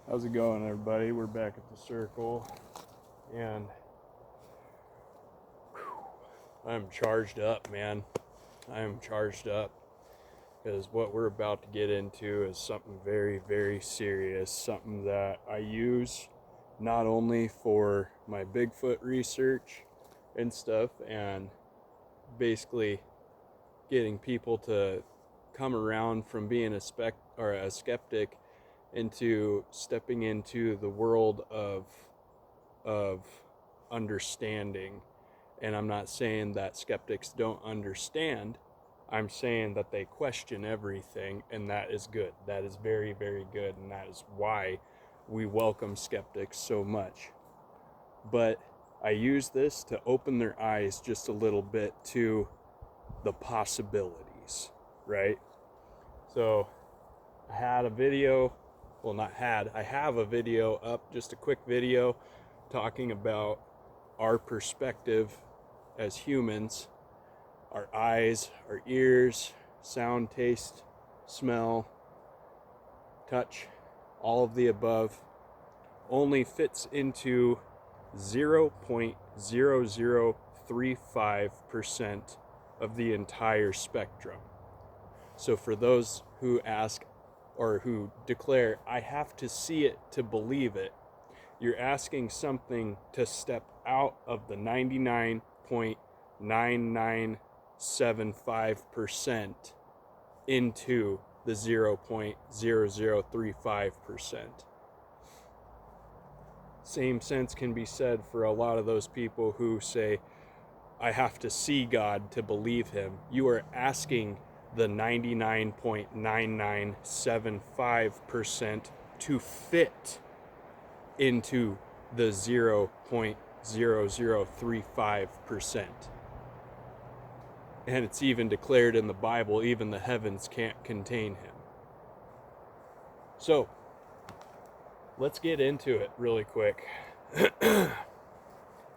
How's it going, everybody? We're back at the circle, and I'm charged up, man. I am charged up because what we're about to get into is something very, very serious, something that I use not only for my Bigfoot research and stuff, and basically getting people to come around from being a skeptic into stepping into the world of understanding. And I'm not saying that skeptics don't understand. I'm saying that they question everything, and that is good. That is very, very good, and that is why we welcome skeptics so much. But I use this to open their eyes just a little bit to the possibilities, right? So I had a video, I have a video up, just a quick video talking about our perspective as humans, our eyes, our ears, sound, taste, smell, touch, all of the above, only fits into 0.0035% of the entire spectrum. So for those who ask or who declare, I have to see it to believe it, you're asking something to step out of the 99.9975% into the 0.0035%. Same sense can be said for a lot of those people who say, I have to see God to believe him. You are asking the 99.9975% to fit into the 0.0035%. And it's even declared in the Bible, even the heavens can't contain him. So, let's get into it really quick.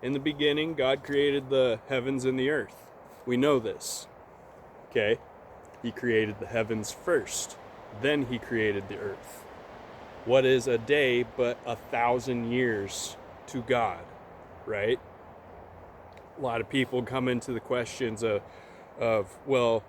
In the beginning, God created the heavens and the earth. We know this. Okay? He created the heavens first. Then he created the earth. What is a day but 1,000 years to God, right? A lot of people come into the questions of well,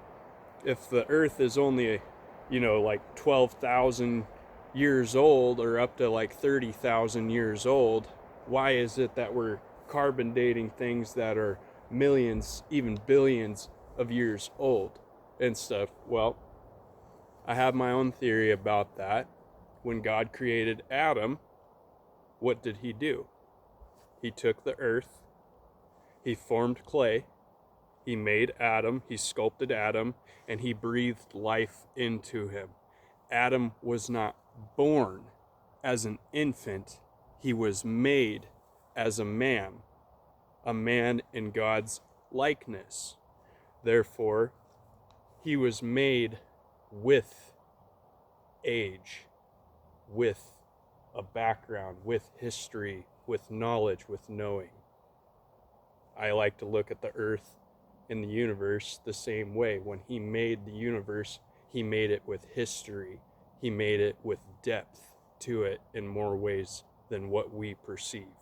if the earth is only, like 12,000 years old or up to like 30,000 years old, why is it that we're carbon dating things that are millions, even billions of years old and stuff? Well, I have my own theory about that. When God created Adam, what did he do? He took the earth, he formed clay, he made Adam, he sculpted Adam, and he breathed life into him. Adam was not born as an infant, he was made as a man in God's likeness. Therefore, he was made with age, with a background, with history, with knowledge, with knowing. I like to look at the earth and the universe the same way. When he made the universe, he made it with history. He made it with depth to it in more ways than what we perceive.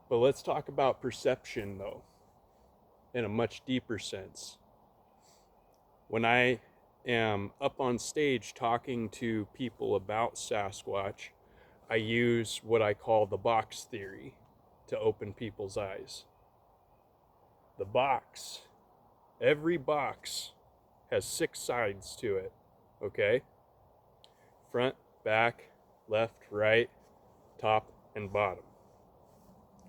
But let's talk about perception, though, in a much deeper sense. When I am up on stage talking to people about Sasquatch, I use what I call the box theory to open people's eyes. The box, every box has 6 sides to it, okay? Front, back, left, right, top, and bottom.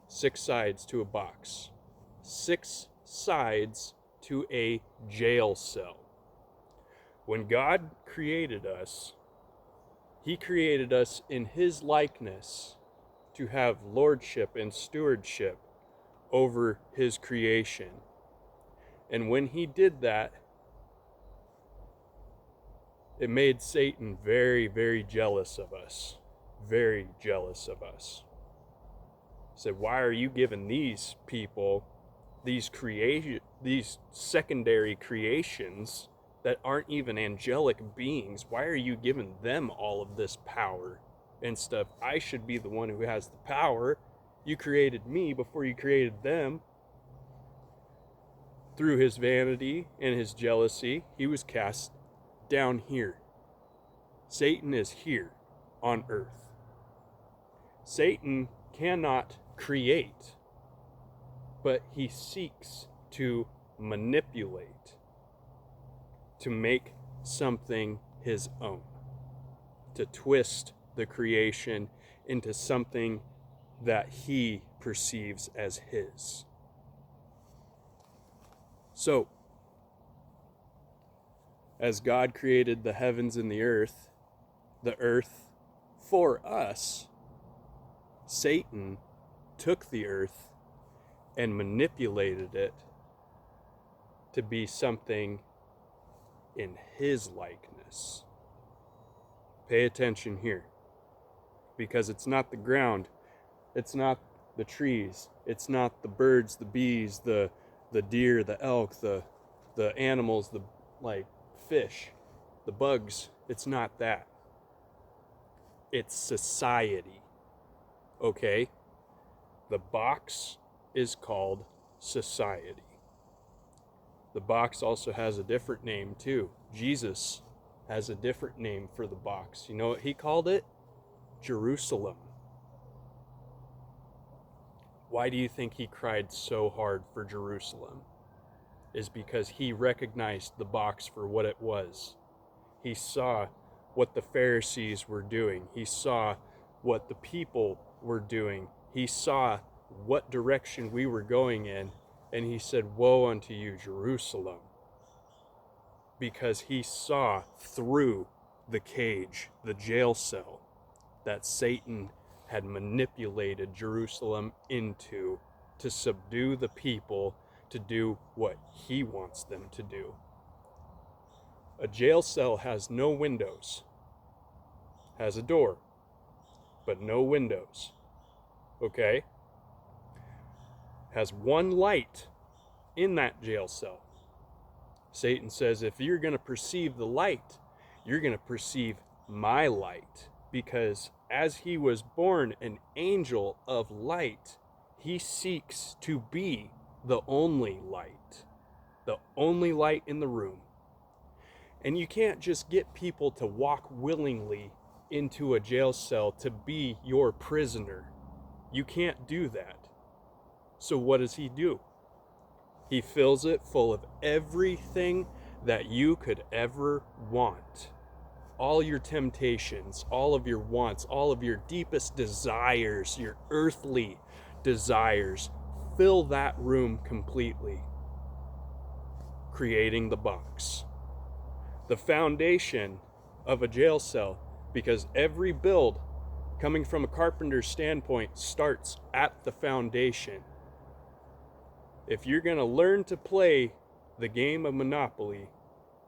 6 sides to a box. 6 sides to a jail cell. When God created us, he created us in his likeness to have lordship and stewardship over his creation. And when he did that, it made Satan very, very jealous of us. Very jealous of us. He said, why are you giving these people these secondary creations that aren't even angelic beings? Why are you giving them all of this power and stuff? I should be the one who has the power. You created me before you created them. Through his vanity and his jealousy, he was cast down here. Satan is here on earth. Satan cannot create, but he seeks to manipulate, to make something his own, to twist the creation into something that he perceives as his. So, as God created the heavens and the earth for us, Satan took the earth and manipulated it to be something in his likeness. Pay attention here, because it's not the ground, it's not the trees, it's not the birds, the bees, the deer, the elk, the animals, the fish, the bugs. It's not that. It's society. Okay? The box is called society. The box also has a different name too. Jesus has a different name for the box. You know what he called it? Jerusalem. Why do you think he cried so hard for Jerusalem? Is because he recognized the box for what it was. He saw what the Pharisees were doing. He saw what the people were doing. He saw what direction we were going in, and he said, "Woe unto you, Jerusalem," because he saw through the cage, the jail cell, that Satan had manipulated Jerusalem into to subdue the people to do what he wants them to do. A jail cell has no windows, has a door, but no windows. Okay? Has one light in that jail cell. Satan says, if you're going to perceive the light, you're going to perceive my light, because as he was born an angel of light, he seeks to be the only light in the room. And you can't just get people to walk willingly into a jail cell to be your prisoner. You can't do that. So what does he do? He fills it full of everything that you could ever want. All your temptations, all of your wants, all of your deepest desires, your earthly desires, fill that room completely, creating the box. The foundation of a jail cell, because every build coming from a carpenter's standpoint starts at the foundation. If you're going to learn to play the game of Monopoly,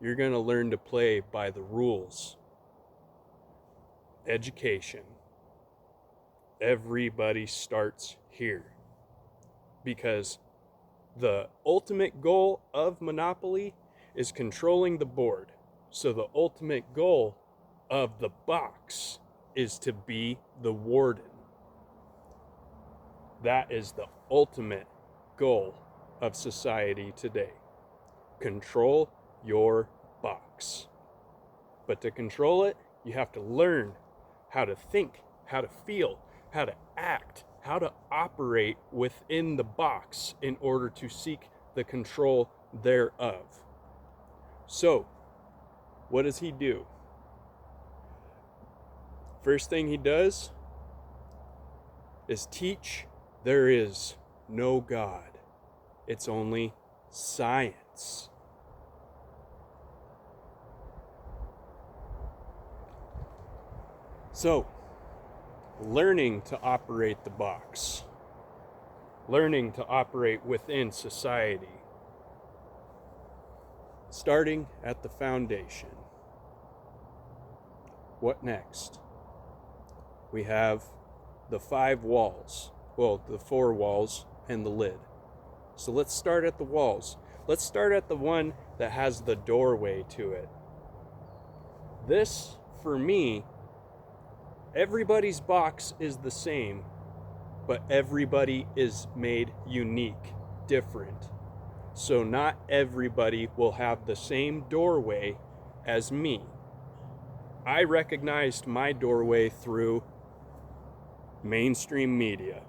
you're going to learn to play by the rules. Education. Everybody starts here. Because the ultimate goal of Monopoly is controlling the board. So the ultimate goal of the box is to be the warden. That is the ultimate goal of society today. Control your box. But to control it, you have to learn how to think, how to feel, how to act, how to operate within the box in order to seek the control thereof. So, what does he do? First thing he does is teach there is no God. It's only science. So, learning to operate the box, learning to operate within society, starting at the foundation. What next? We have the 5 walls, the 4 walls and the lid. So let's start at the walls. Let's start at the one that has the doorway to it. This, for me, everybody's box is the same, but everybody is made unique, different. So not everybody will have the same doorway as me. I recognized my doorway through mainstream media,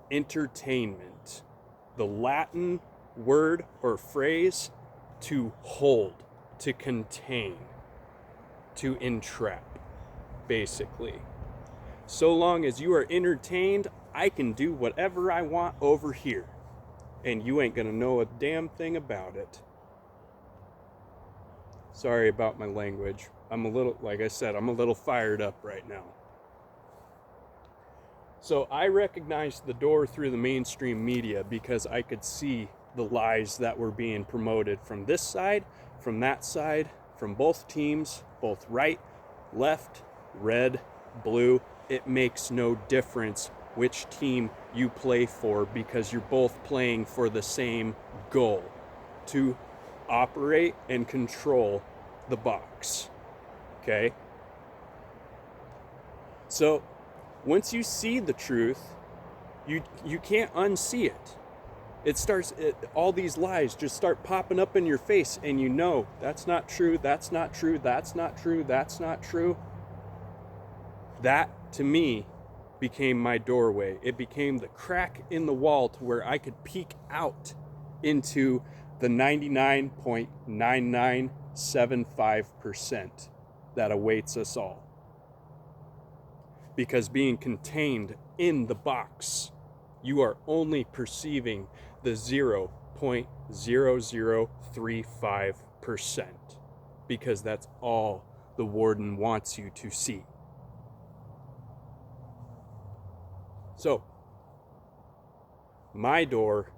entertainment, the Latin word or phrase to hold, to contain, to entrap, basically. So long as you are entertained, I can do whatever I want over here, and you ain't gonna know a damn thing about it. Sorry about my language. Like I said, I'm a little fired up right now. So I recognized the door through the mainstream media because I could see the lies that were being promoted from this side, from that side, from both teams, both right, left, red, blue. It makes no difference which team you play for because you're both playing for the same goal, to operate and control the box. Okay? So once you see the truth, you can't unsee it. All these lies just start popping up in your face, and you know that's not true, that's not true, that's not true, that's not true. That, to me, became my doorway. It became the crack in the wall to where I could peek out into the 99.9975% that awaits us all. Because being contained in the box, you are only perceiving the 0.0035%, because that's all the warden wants you to see. So, my door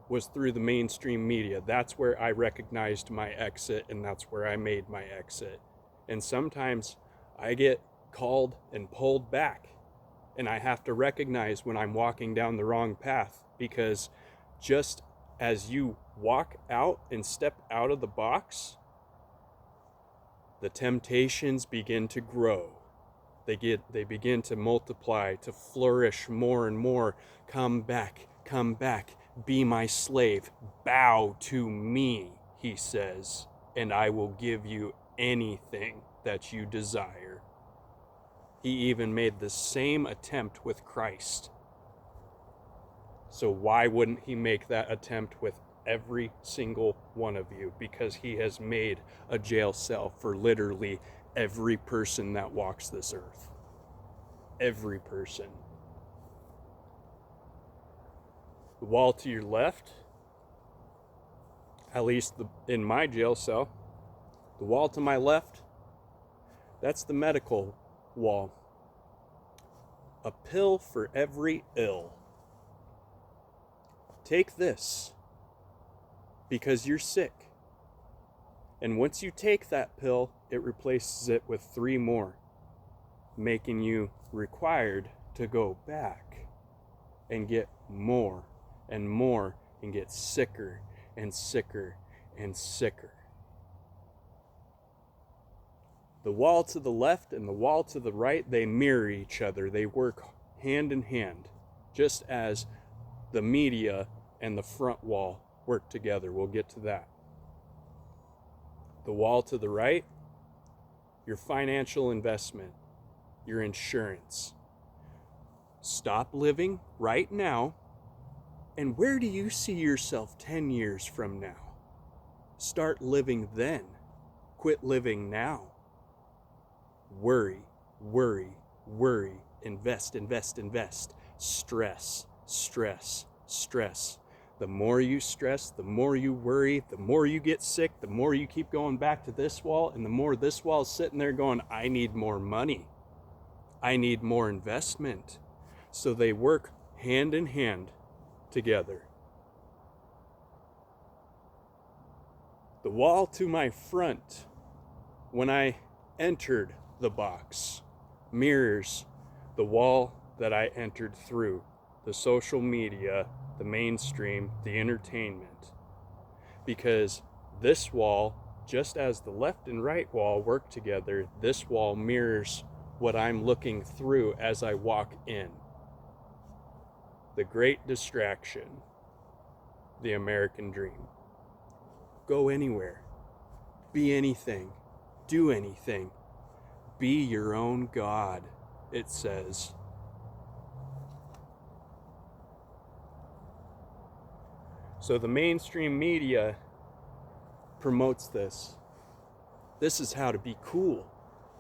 was through the mainstream media. That's where I recognized my exit, and that's where I made my exit. And sometimes I get called and pulled back, and I have to recognize when I'm walking down the wrong path, because just as you walk out and step out of the box, the temptations begin to grow. They begin to multiply, to flourish more and more. Come back, be my slave, bow to me, he says, and I will give you anything that you desire. He even made the same attempt with Christ. So why wouldn't he make that attempt with every single one of you? Because he has made a jail cell for literally every person that walks this earth. Every person. The wall to your left, at least in my jail cell, the wall to my left, that's the medical wall. A pill for every ill. Take this because you're sick. And once you take that pill, it replaces it with 3 more, making you required to go back and get more and more and get sicker and sicker and sicker. The wall to the left and the wall to the right, they mirror each other. They work hand in hand, just as the media and the front wall work together. We'll get to that. The wall to the right, your financial investment, your insurance. Stop living right now, and where do you see yourself 10 years from now? Start living then. Quit living now. Worry, worry, worry. Invest, invest, invest. Stress, stress, stress. The more you stress, the more you worry, the more you get sick, the more you keep going back to this wall, and the more this wall is sitting there going, I need more money. I need more investment. So they work hand in hand together. The wall to my front, when I entered the box, mirrors the wall that I entered through, the social media, the mainstream, the entertainment. Because This wall, just as the left and right wall work together, this wall mirrors what I'm looking through as I walk in. The great distraction, the American dream. Go anywhere, be anything, do anything, be your own God, it says. So the mainstream media promotes this. This is how to be cool.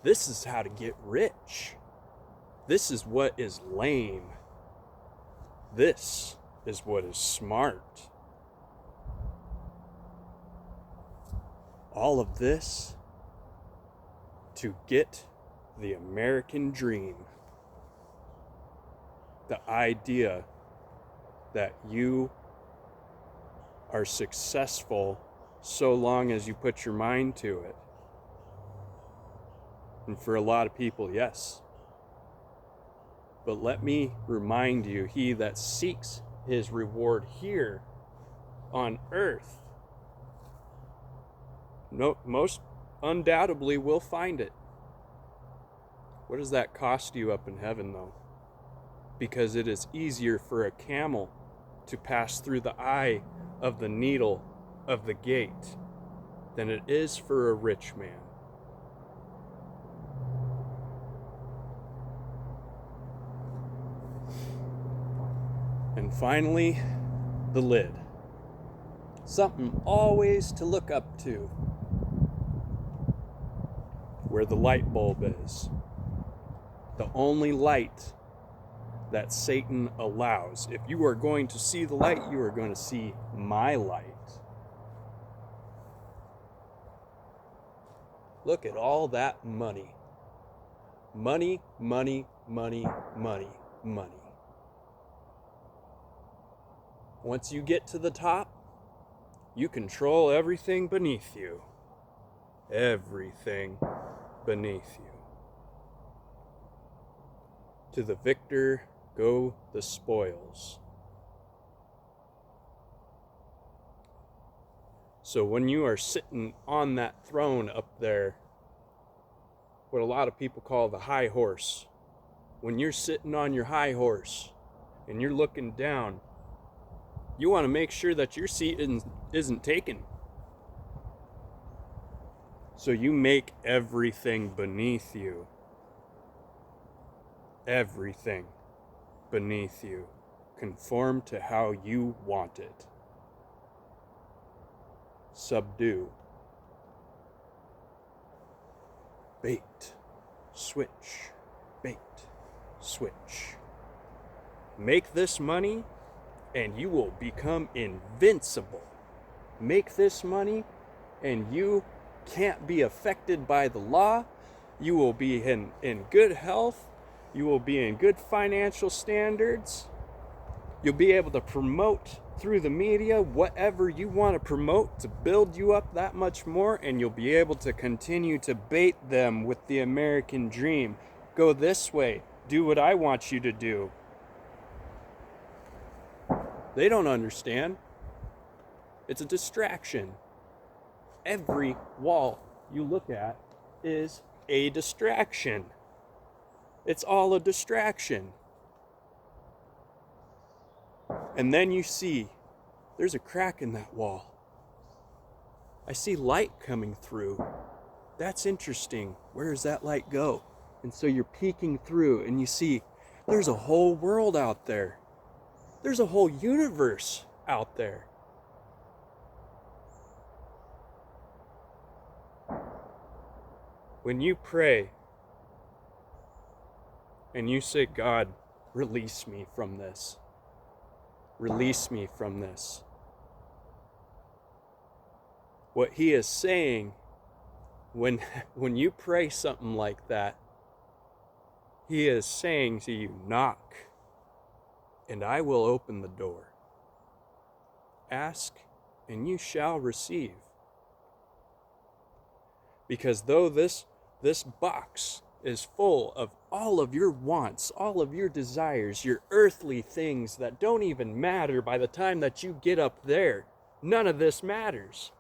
This is how to get rich. This is what is lame. This is what is smart. All of this to get the American dream. The idea that you are successful so long as you put your mind to it. And for a lot of people, yes. But let me remind you, he that seeks his reward here on earth, most undoubtedly will find it. What does that cost you up in heaven, though? Because it is easier for a camel to pass through the eye of the needle of the gate than it is for a rich man. And finally, the lid. Something always to look up to. Where the light bulb is. The only light that Satan allows. If you are going to see the light, you are going to see my light. Look at all that money. Money, money, money, money, money. Once you get to the top, you control everything beneath you. Everything beneath you. To the victor go the spoils. So when you are sitting on that throne up there, what a lot of people call the high horse, when you're sitting on your high horse and you're looking down, you want to make sure that your seat isn't taken. So you make everything beneath you. Everything beneath you conform to how you want it. Subdue. Bait. Switch. Bait. Switch. Make this money and you will become invincible. Make this money and you can't be affected by the law. You will be in good health. You will be in good financial standards. You'll be able to promote through the media whatever you want to promote to build you up that much more, and you'll be able to continue to bait them with the American dream. Go this way. Do what I want you to do. They don't understand. It's a distraction. Every wall you look at is a distraction. It's all a distraction. And then you see there's a crack in that wall. I see light coming through. That's interesting. Where does that light go? And so you're peeking through and you see there's a whole world out there. There's a whole universe out there. When you pray and you say, God, release me from this. Release me from this. What he is saying, when you pray something like that, he is saying to you, knock, and I will open the door. Ask, and you shall receive. Because though this box is full of all of your wants, all of your desires, your earthly things that don't even matter by the time that you get up there, none of this matters.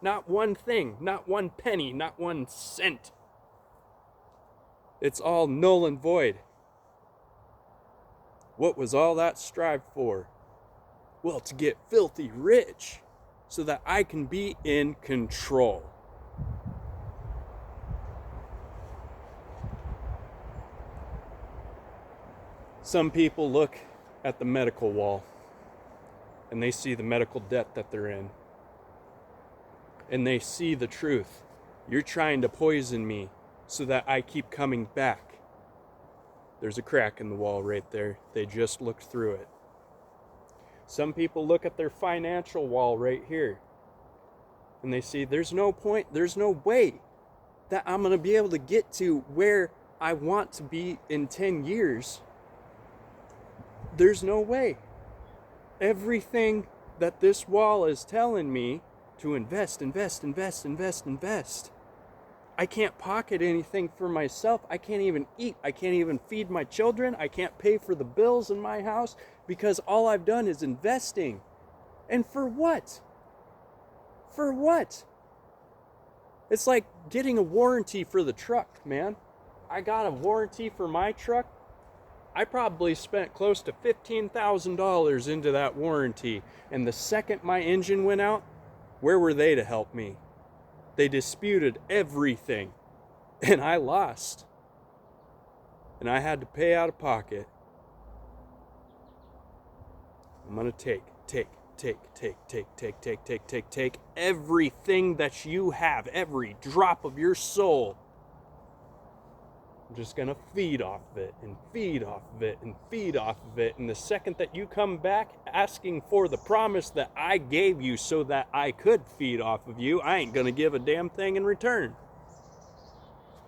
Not one thing, not one penny, not one cent. It's all null and void. What was all that strive for? Well, to get filthy rich so that I can be in control. Some people look at the medical wall and they see the medical debt that they're in. And they see the truth. You're trying to poison me so that I keep coming back. There's a crack in the wall right there. They just looked through it. Some people look at their financial wall right here and they see there's no point, there's no way that I'm going to be able to get to where I want to be in 10 years. There's no way. Everything that this wall is telling me to invest. I can't pocket anything for myself. I can't even eat. I can't even feed my children. I can't pay for the bills in my house because all I've done is investing. And for what? For what? It's like getting a warranty for the truck, man. I got a warranty for my truck. I probably spent close to $15,000 into that warranty. And the second my engine went out, where were they to help me? They disputed everything. And I lost. And I had to pay out of pocket. I'm going to take everything that you have, every drop of your soul. I'm just going to feed off of it and feed off of it and feed off of it. And the second that you come back asking for the promise that I gave you so that I could feed off of you, I ain't going to give a damn thing in return.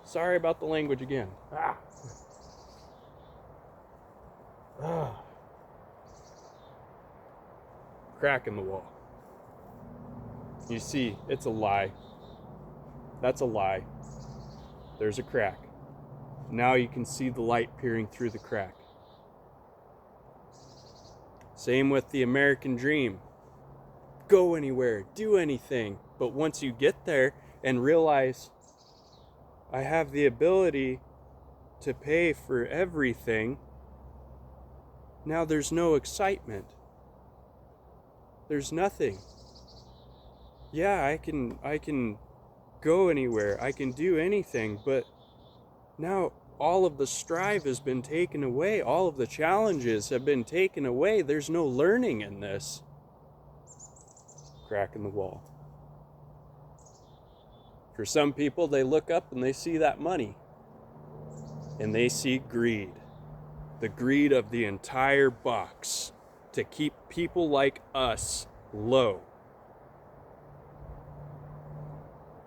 Sorry about the language again. Crack in the wall. You see, it's a lie. That's a lie. There's a crack. Now you can see the light peering through the crack. Same with the American dream. Go anywhere, do anything. But once you get there and realize I have the ability to pay for everything, now there's no excitement. There's nothing. Yeah, I can go anywhere. I can do anything, but now all of the strive has been taken away. All of the challenges have been taken away. There's no learning in this. Crack in the wall. For some people, they look up and they see that money. And they see greed. The greed of the entire box to keep people like us low.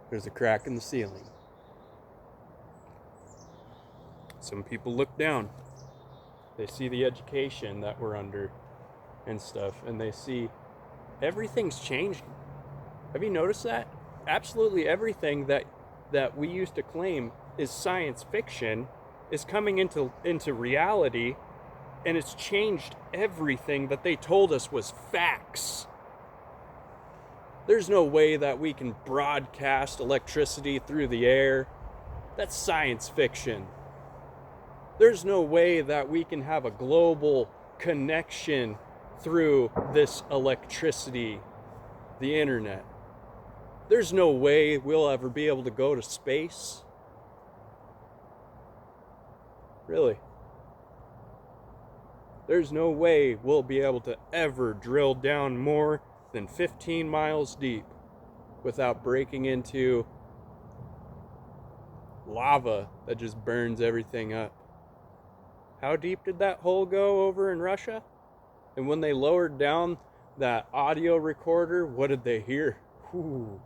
There's a crack in the ceiling. Some people look down. They see the education that we're under and stuff, and they see everything's changed. Have you noticed that? Absolutely everything that we used to claim is science fiction is coming into reality, and it's changed everything that they told us was facts. There's no way that we can broadcast electricity through the air. That's science fiction. There's no way that we can have a global connection through this electricity, the internet. There's no way we'll ever be able to go to space. Really. There's no way we'll be able to ever drill down more than 15 miles deep without breaking into lava that just burns everything up. How deep did that hole go over in Russia? And when they lowered down that audio recorder, what did they hear? Whew.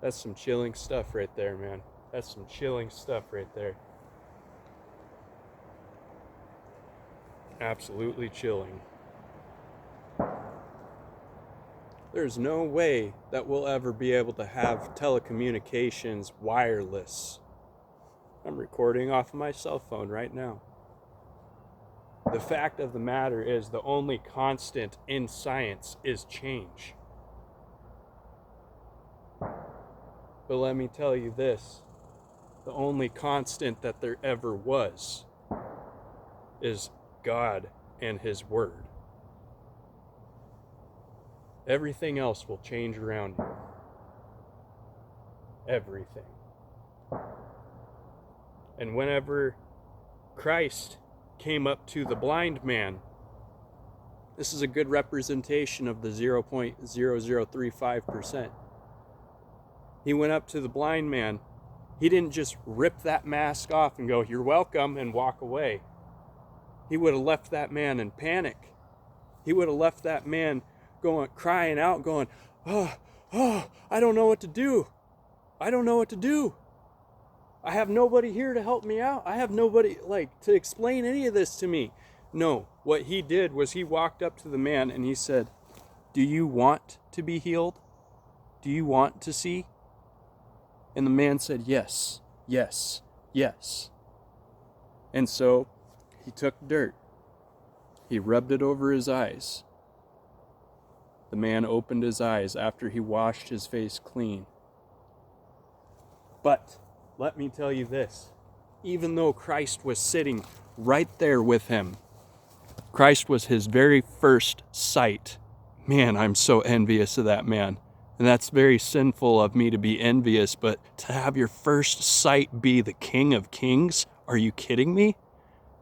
That's some chilling stuff right there, man. That's some chilling stuff right there. Absolutely chilling. There's no way that we'll ever be able to have telecommunications wireless. I'm recording off of my cell phone right now. The fact of the matter is the only constant in science is change. But let me tell you this, the only constant that there ever was is God and His Word. Everything else will change around you. Everything. And whenever Christ came up to the blind man, this is a good representation of the 0.0035%. He went up to the blind man. He didn't just rip that mask off and go, "You're welcome," and walk away. He would have left that man in panic. He would have left that man going, crying out, going, oh, I don't know what to do. I don't know what to do. I have nobody here to help me out. I have nobody to explain any of this to me. No, what he did was he walked up to the man and he said, "Do you want to be healed? Do you want to see?" And the man said, "Yes, yes, yes." And so he took dirt. He rubbed it over his eyes. The man opened his eyes after he washed his face clean. But let me tell you this, even though Christ was sitting right there with him, Christ was his very first sight. Man, I'm so envious of that man. And that's very sinful of me to be envious, but to have your first sight be the King of Kings, are you kidding me?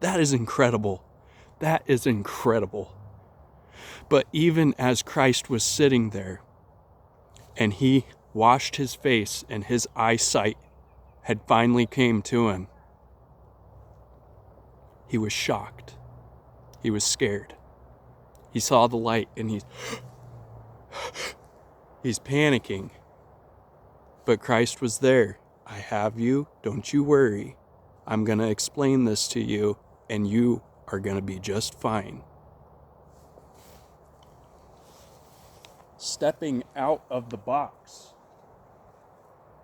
That is incredible. That is incredible. But even as Christ was sitting there and he washed his face and his eyesight had finally came to him, he was shocked. He was scared. He saw the light and he's panicking. But Christ was there. "I have you. Don't you worry. I'm going to explain this to you and you are going to be just fine." Stepping out of the box.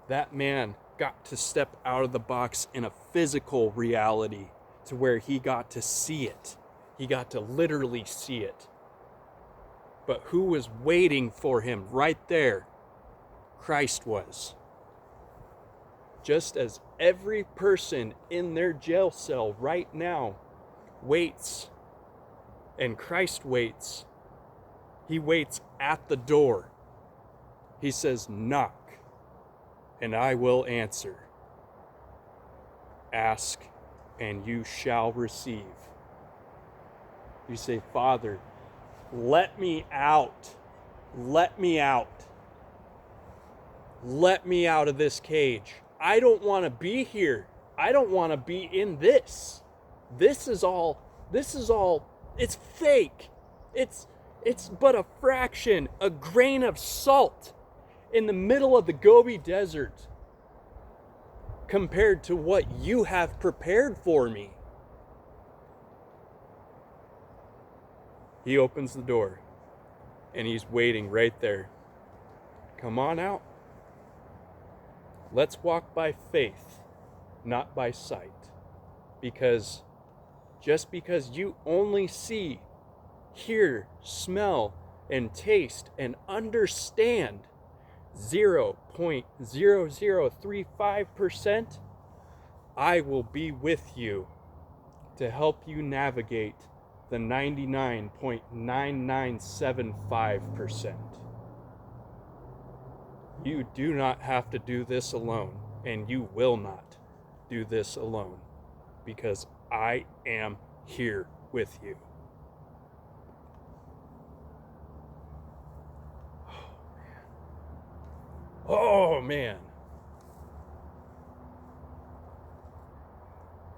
That man got to step out of the box in a physical reality to where he got to see it. He got to literally see it. But who was waiting for him right there? Christ was. Just as every person in their jail cell right now waits, and Christ waits, he waits at the door. He says, "Knock, and I will answer. Ask, and you shall receive." You say, "Father, let me out. Let me out. Let me out of this cage. I don't want to be here. I don't want to be in this. This is all, it's fake. It's but a fraction, a grain of salt in the middle of the Gobi Desert compared to what you have prepared for me." He opens the door and he's waiting right there. "Come on out. Let's walk by faith, not by sight. Because just because you only see, hear, smell, and taste and understand 0.0035%, I will be with you to help you navigate the 99.9975%. You do not have to do this alone, and you will not do this alone, because I am here with you." Oh man.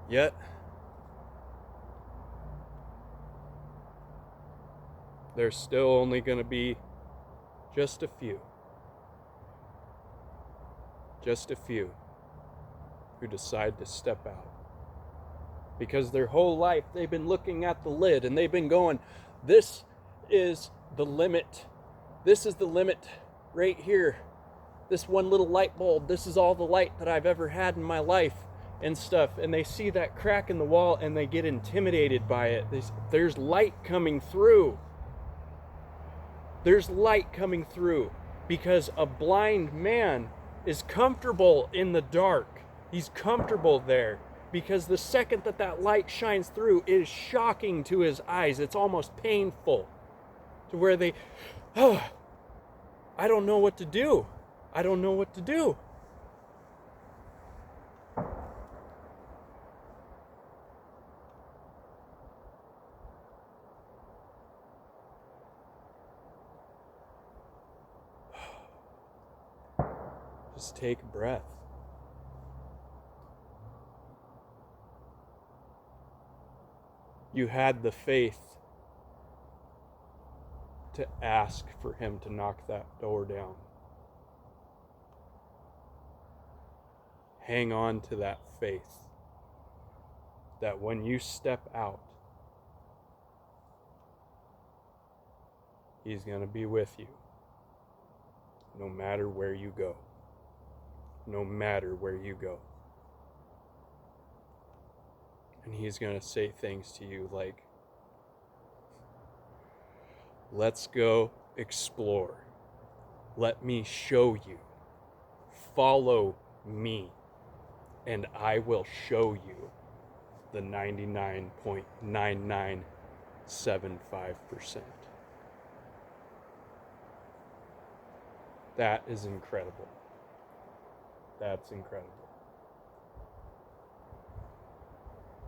Yet, there's still only going to be just a few who decide to step out. Because their whole life they've been looking at the lid and they've been going, "This is the limit. This is the limit right here. This one little light bulb, this is all the light that I've ever had in my life," and stuff. And they see that crack in the wall and they get intimidated by it. There's light coming through. There's light coming through because a blind man is comfortable in the dark. He's comfortable there because the second that that light shines through, it is shocking to his eyes. It's almost painful to where they, oh, I don't know what to do. I don't know what to do. Just take a breath. You had the faith to ask for him to knock that door down. Hang on to that faith that when you step out, he's going to be with you no matter where you go. No matter where you go. And he's going to say things to you like, let's go explore. Let me show you. Follow me. And I will show you the 99.9975%. That is incredible. That's incredible.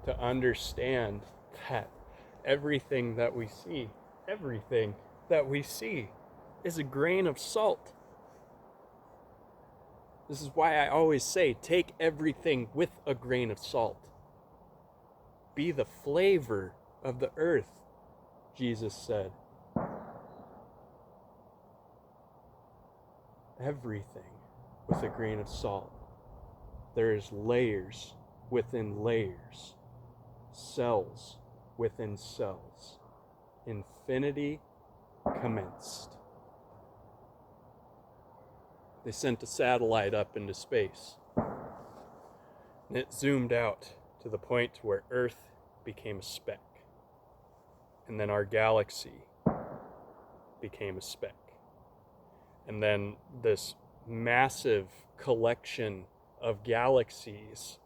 To understand that everything that we see is a grain of salt. This is why I always say, take everything with a grain of salt. Be the flavor of the earth, Jesus said. Everything with a grain of salt. There is layers within layers, cells within cells. Infinity commenced. They sent a satellite up into space, and it zoomed out to the point where Earth became a speck, and then our galaxy became a speck, and then this massive collection of galaxies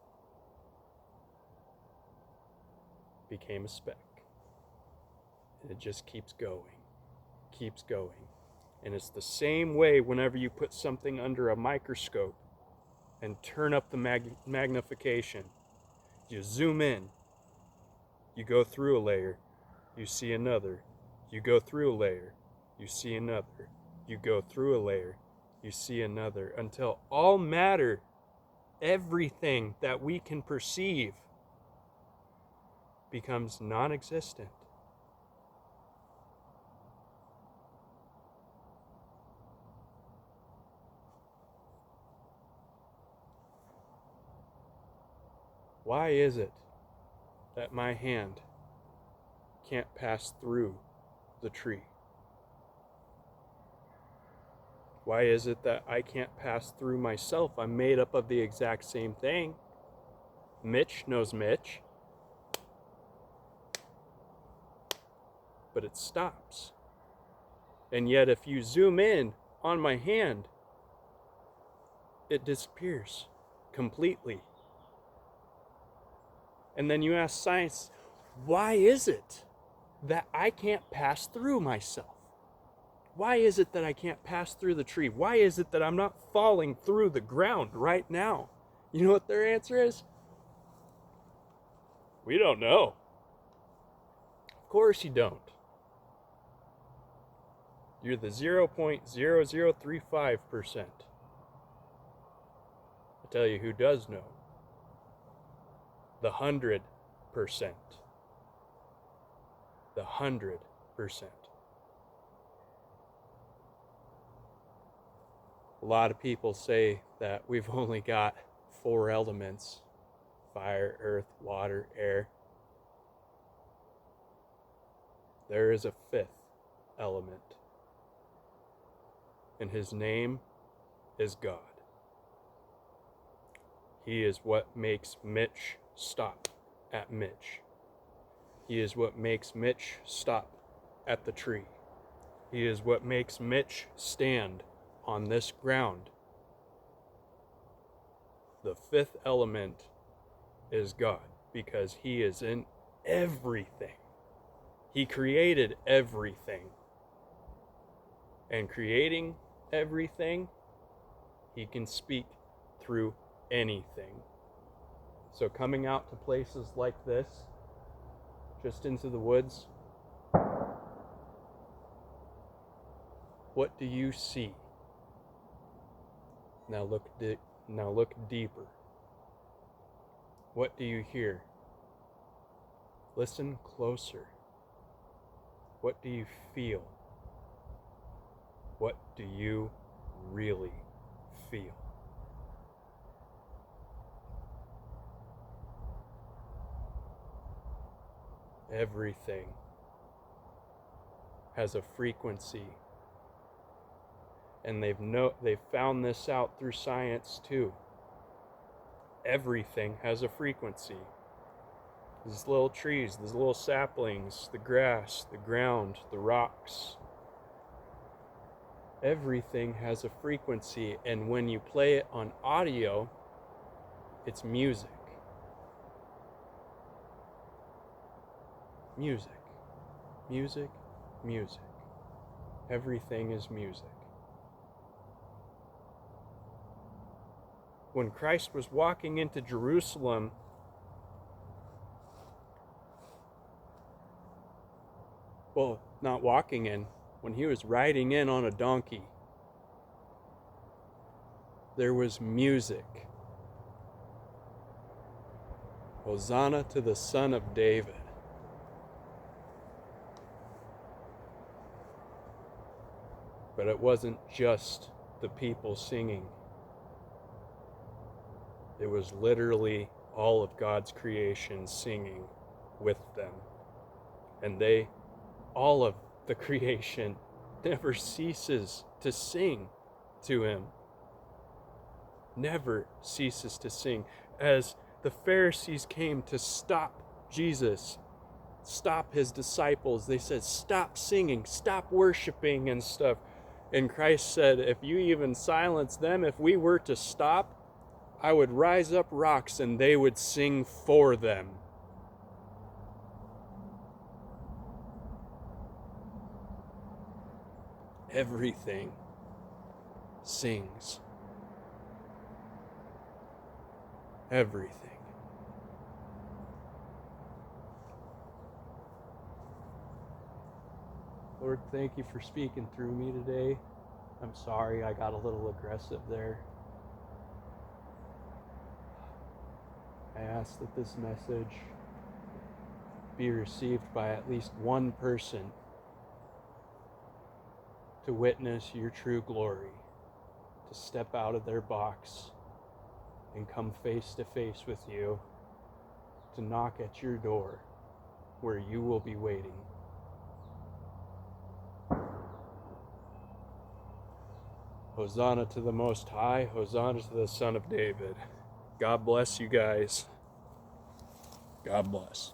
became a speck. And it just keeps going. And it's the same way whenever you put something under a microscope and turn up the magnification. You zoom in, you go through a layer, you see another, you go through a layer, you see another, you go through a layer, you see another, until all matter, everything that we can perceive, becomes non-existent. Why is it that my hand can't pass through the tree? Why is it that I can't pass through myself? I'm made up of the exact same thing. Mitch knows Mitch. But it stops. And yet if you zoom in on my hand, it disappears completely. And then you ask science, why is it that I can't pass through myself? Why is it that I can't pass through the tree? Why is it that I'm not falling through the ground right now? You know what their answer is? We don't know. Of course you don't. You're the 0.0035%. I'll tell you who does know. The 100%. The 100%. A lot of people say that we've only got 4 elements: fire, earth, water, air. There is a 5th element, and his name is God. He is what makes Mitch stop at Mitch. He is what makes Mitch stop at the tree. He is what makes Mitch stand on this ground The fifth element is God, because he is in everything. He created everything. And creating everything, he can speak through anything. So coming out to places like this, just into the woods, what do you see? Now look deeper. What do you hear? Listen closer. What do you feel? What do you really feel? Everything has a frequency, and they've found this out through science too. Everything has a frequency. These little trees, these little saplings, the grass, the ground, the rocks. Everything has a frequency, and when you play it on audio, it's music. Music. Music. Music. Everything is music. When Christ was walking into Jerusalem, well, not walking in, when he was riding in on a donkey, there was music. Hosanna to the Son of David. But it wasn't just the people singing. It was literally all of God's creation singing with them. And all of the creation never ceases to sing to him. Never ceases to sing. As the Pharisees came to stop Jesus, stop his disciples, they said, stop singing, stop worshiping and stuff. And Christ said, if you even silence them, if we were to stop, I would rise up rocks and they would sing for them. Everything sings. Everything. Lord, thank you for speaking through me today. I'm sorry I got a little aggressive there. I ask that this message be received by at least one person to witness your true glory, to step out of their box and come face to face with you, to knock at your door where you will be waiting. Hosanna to the Most High, Hosanna to the Son of David. God bless you guys. God bless.